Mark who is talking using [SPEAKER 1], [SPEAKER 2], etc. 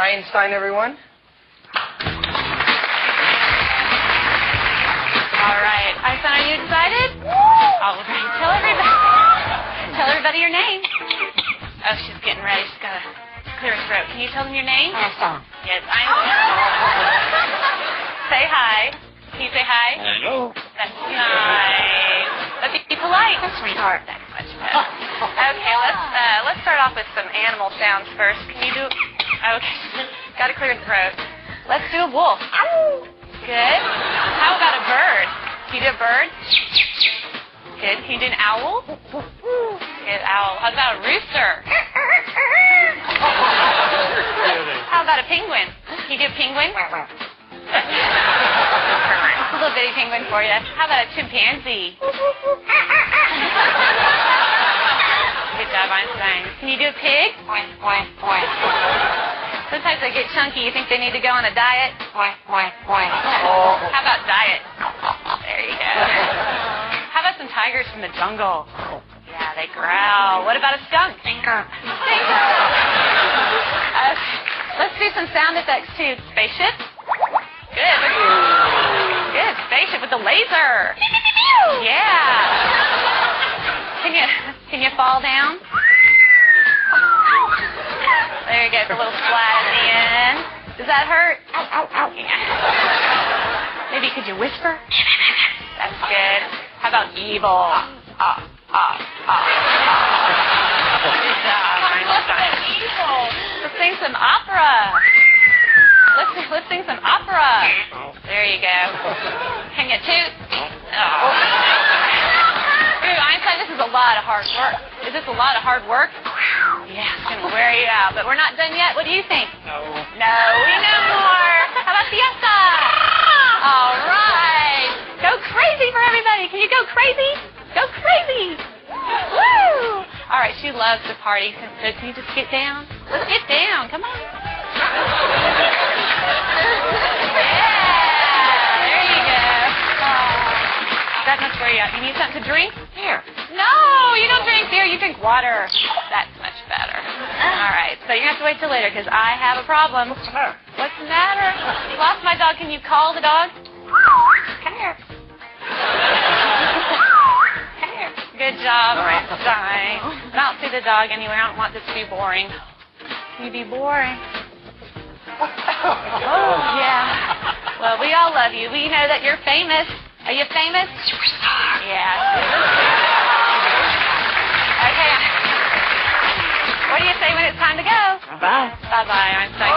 [SPEAKER 1] Einstein, everyone.
[SPEAKER 2] All right. Einstein, are you excited? All right. Tell everybody your name. Oh, she's getting ready. She's got to clear her throat. Can you tell them your name?
[SPEAKER 3] Einstein.
[SPEAKER 2] Yes, Einstein. Say hi. Can you say hi?
[SPEAKER 3] Hello.
[SPEAKER 2] That's nice. But be polite.
[SPEAKER 3] Sweetheart.
[SPEAKER 2] That's much better. Okay, let's start off with some animal sounds first. Can you do... Okay. Got to clear the throat. Let's do a wolf. Good. How about a bird? Can you do a bird? Good. Can you do an owl? Good, owl. How about a rooster? How about a penguin? Can you do a penguin? A little bitty penguin for you. How about a chimpanzee? Good job, Einstein. Can you do a pig? Sometimes they get chunky. You think they need to go on a diet? How about diet? There you go. How about some tigers from the jungle? Yeah, they growl. What about a skunk? Stinker. Let's do some sound effects, too. Spaceship? Good. Good. Spaceship with the laser. Yeah. Can you fall down? There you go. It's a little flat at the end. Does that hurt? Yeah. Maybe could you whisper? That's good. How about evil? Good job, Einstein. Evil. Let's sing some opera. Let's sing some opera. There you go. Can you toot? Oh. Ooh, Einstein, this is a lot of hard work. Is this a lot of hard work? Yeah, it's going to wear you out. But we're not done yet. What do you think?
[SPEAKER 3] No.
[SPEAKER 2] No, we know more. How about fiesta? All right. Go crazy for everybody. Can you go crazy? Go crazy. Woo! All right, she loves to party. So can you just get down? Let's get down. Come on. Yeah, there you go. That much for you. You need something to drink? Here. No, you don't drink beer. You drink water. That's much better. All right, so you're going to have to wait till later because I have a problem.
[SPEAKER 3] What's the matter?
[SPEAKER 2] What's the matter? Lost my dog. Can you call the dog? Come here. Come here. Good job, Einstein. I don't see the dog anywhere. I don't want this to be boring. Can you be boring? Oh, yeah. Well, we all love you. We know that you're famous. Are you famous? Superstar. Yeah. Okay. What do you say when it's time to go?
[SPEAKER 3] Bye-bye.
[SPEAKER 2] Bye-bye, Einstein.